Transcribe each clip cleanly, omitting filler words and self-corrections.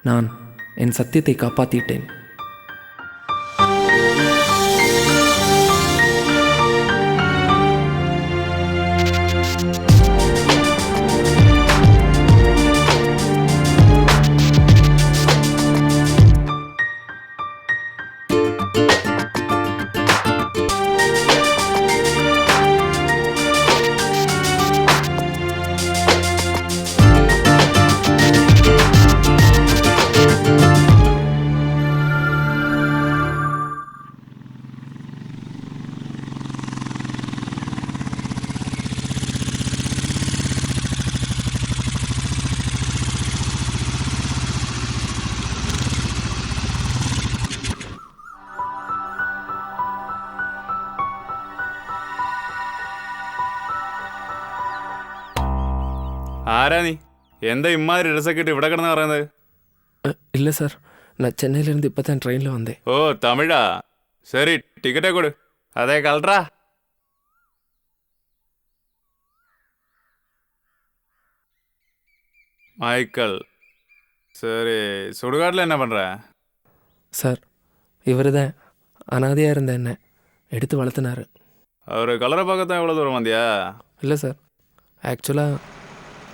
நான் என் சத்தியத்தை காப்பாற்றிட்டேன். ആരാ നീ? എന്താ ഇമ്മാതിരി ഡ്രസ്സൊക്കെ ഇട്ട് ഇവിടെ കിടന്ന് പറയുന്നത്? இல்லை சார், நான் சென்னையிலேருந்து இப்போ தான் ட்ரெயினில் வந்தேன். ഓ തമിഴാ? சரி டிக்கெட்டே கொடு. அதே கல்றா. மைக்கேல், சரி சுடுகாட்டில் என்ன பண்ணுற? சார், இவர் தான் அனாதையாக இருந்த என்ன எடுத்து வளர்த்துனாரு. அவர் கலரை பார்க்கத்தான் எவ்வளோ தூரம் வந்தியா? இல்லை சார், ஆக்சுவலாக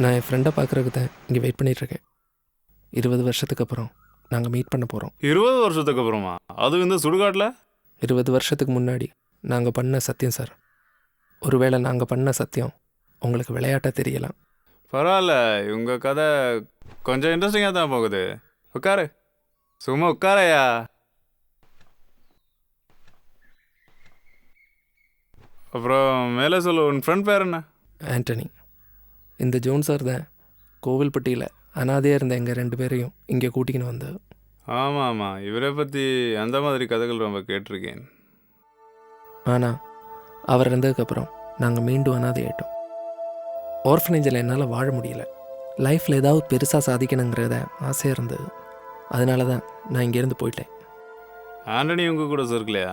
நான் என் ஃப்ரெண்டை பார்க்குறதுக்கு தான் இங்கே வெயிட் பண்ணிகிட்ருக்கேன். 20 வருஷத்துக்கு அப்புறம் நாங்கள் மீட் பண்ண போகிறோம். 20 வருஷத்துக்கு அப்புறமா? அது இந்த சுடுகாட்டில்? 20 வருஷத்துக்கு முன்னாடி நாங்கள் பண்ண சத்தியம் சார். ஒருவேளை நாங்கள் பண்ண சத்தியம் உங்களுக்கு விளையாட்டாக தெரியலாம். பரவாயில்ல, இவங்க கதை கொஞ்சம் இன்ட்ரெஸ்டிங்காக தான் போகுது. உட்காரு, சும்மா உட்காரையா. அப்புறம் மேலே சொல்லு, உன் ஃப்ரெண்ட் பேர் என்ன? ஆண்டனி. இந்த ஜோன் சார் தான் கோவில்பட்டியில் அனாதையாக இருந்த எங்கள் 2 பேரையும் இங்கே கூட்டிக்கின்னு வந்தது. ஆமாம் ஆமாம், இவரை பற்றி அந்த மாதிரி கதைகள் ரொம்ப கேட்டிருக்கேன். ஆனால் அவர் இருந்ததுக்கப்புறம் நாங்கள் மீண்டும் அனாதை ஆகிட்டோம். ஆர்ஃபனேஜில் என்னால் வாழ முடியல. லைஃப்பில் ஏதாவது பெருசாக சாதிக்கணுங்கிறத ஆசையாக இருந்தது. அதனால தான் நான் இங்கேருந்து போயிட்டேன். ஆண்டனி உங்கள் கூட சேர்க்கலையா?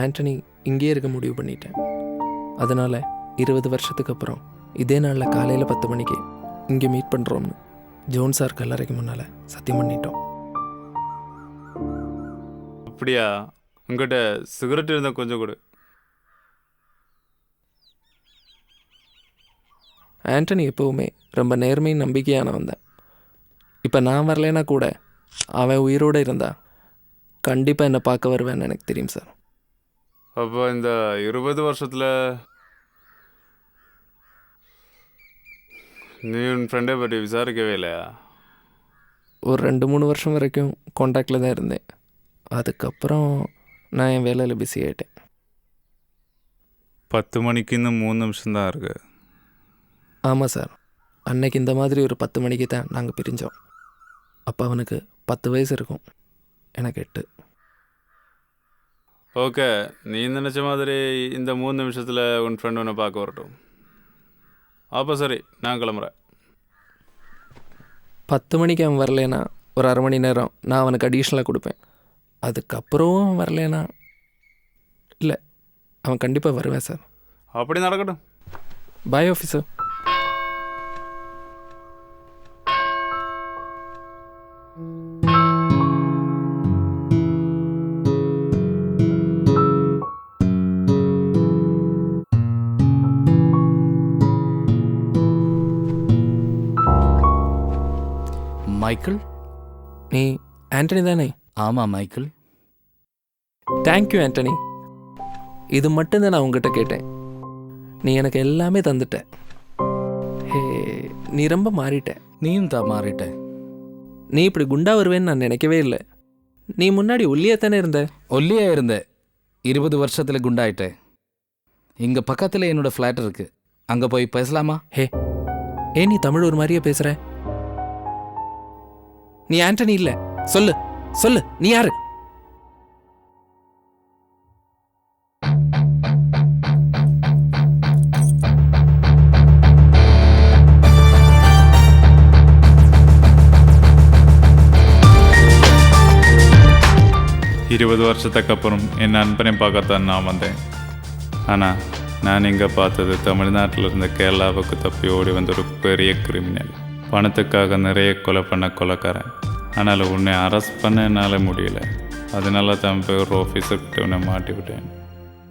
ஆண்டனி இங்கேயே இருக்க முடிவு பண்ணிட்டேன். அதனால் 20 வருஷத்துக்கு அப்புறம் இதே நாளில் காலையில் 10 மணிக்கு இங்கே மீட் பண்ணுறோம்னு ஜோன் சார் கல்லறைக்கு முன்னால் சத்தியம் பண்ணிட்டோம். அப்படியா? உங்கள்கிட்ட சிகரெட் இருந்தால் கொஞ்சம் கொடு. ஆண்டனி எப்போவுமே ரொம்ப நேர்மையும் நம்பிக்கையானவன் தான். இப்போ நான் வரலைன்னா கூட அவன் உயிரோடு இருந்தா கண்டிப்பாக என்னை பார்க்க வருவேன்னு எனக்கு தெரியும் சார். அப்போ இந்த 20 வருஷத்தில் நீ உன் ஃப்ரெண்டை பற்றி விசாரிக்கவே இல்லையா? ஒரு 2-3 வருஷம் வரைக்கும் காண்டாக்டில் தான் இருந்தேன். அதுக்கப்புறம் நான் என் வேலையில் பிஸி ஆகிட்டேன். 10 மணிக்கு இன்னும் 3 நிமிஷம் தான் இருக்கு. ஆமாம் சார், அன்னைக்கு இந்த மாதிரி ஒரு 10 மணிக்கு தான் நாங்கள் பிரிஞ்சோம். அப்போ அவனுக்கு 10 வயசு இருக்கும், எனக்கு 8. ஓகே, நீ நினச்ச மாதிரி இந்த 3 நிமிஷத்தில் உன் ஃப்ரெண்ட் ஒன்று பார்க்க வரட்டும். அப்போ சரி, நான் கிளம்புறேன். 10 மணிக்கு அவன் வரலேன்னா ஒரு அரை மணி நேரம் நான் அவனுக்கு அடிஷ்னலாக கொடுப்பேன். அதுக்கப்புறம் அவன் வரலேன்னா இல்லை, அவன் கண்டிப்பாக வருவேன் சார். அப்படி நடக்கட்டும். பாய் ஆஃபீஸர். மைக்கேல், நீ ஆண்டனி தானே? ஆமாம் மைக்கேல். தேங்க்யூ ஆண்டனி. இது மட்டும்தான் நான் உங்ககிட்ட கேட்டேன். நீ எனக்கு எல்லாமே தந்துட்ட. ஹே, நீ ரொம்ப மாறிட்ட. நீயும் தான் மாறிட்ட. நீ இப்படி குண்டா வருவேன்னு நான் நினைக்கவே இல்லை. நீ முன்னாடி ஒல்லியாக தானே இருந்த? ஒல்லியா இருந்த 20 வருஷத்தில் குண்டாயிட்டேன். இங்கே பக்கத்தில் என்னோட ஃப்ளாட் இருக்கு, அங்கே போய் பேசலாமா? ஹே, ஏன் நீ தமிழ் ஒரு மாதிரியே பேசுகிற? நீ ஆண்டனி இல்லை. சொல்லு சொல்லு, நீ யாரு? இருபது வருஷத்துக்கு அப்புறம் என் நண்பனை பார்க்கத்தான் நான் வந்தேன். ஆனால் நான் இங்கே பார்த்தது தமிழ்நாட்டில் இருந்து கேரளாவுக்கு தப்பி ஓடி வந்த ஒரு பெரிய கிரிமினல். பணத்துக்காக நிறைய கொலை பண்ண கொலைக்காரன். ஆனால் உன்னை அரெஸ்ட் பண்ண என்னால் முடியல. அதனால தான் போய் ஒரு ஆஃபீஸர்கிட்ட உன்னை மாட்டி விட்டேன்.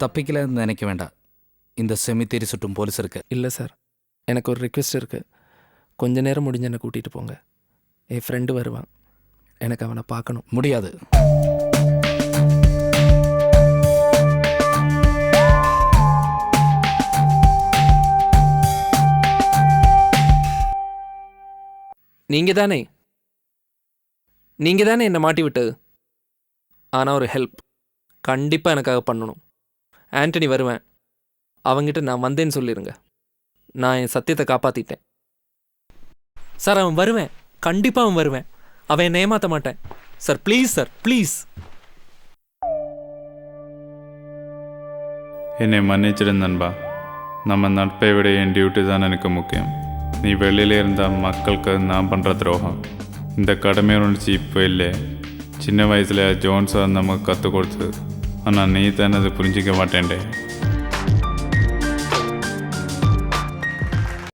தப்பிக்கலன்னு நினைக்க வேண்டாம். இந்த செமித்தேரி சுட்டும் போலீஸ் இருக்கு. இல்லை சார், எனக்கு ஒரு ரிக்வெஸ்ட் இருக்குது. கொஞ்ச நேரம் முடிஞ்சு என்னை கூட்டிகிட்டு போங்க. என் ஃப்ரெண்டு வருவான், எனக்கு அவனை பார்க்கணும். முடியாது. நீங்கள் தானே என்னை மாட்டி விட்டது. ஆனால் ஒரு ஹெல்ப் கண்டிப்பாக எனக்காக பண்ணணும். ஆண்டனி வருவேன், அவங்கிட்ட நான் வந்தேன்னு சொல்லிடுங்க. நான் என் சத்தியத்தை காப்பாற்றிட்டேன் சார். அவன் வருவேன், கண்டிப்பாக அவன் வருவேன். அவன் என்னை ஏமாற்ற மாட்டேன் சார். Please sir, please. என்னை மன்னிச்சிடு நண்பா. நம்ம நட்பை விட என் டியூட்டி தான் எனக்கு முக்கியம். நீ வெளியில இருந்தால் மக்களுக்கு நான் பண்ணுற துரோகம். இந்த கடமை உணர்ச்சி இப்போ இல்லை. சின்ன வயசில் ஜோன் சார் நமக்கு கற்றுக் கொடுத்தது. ஆனால் நீ தானே அதை புரிஞ்சிக்க மாட்டேன்டே.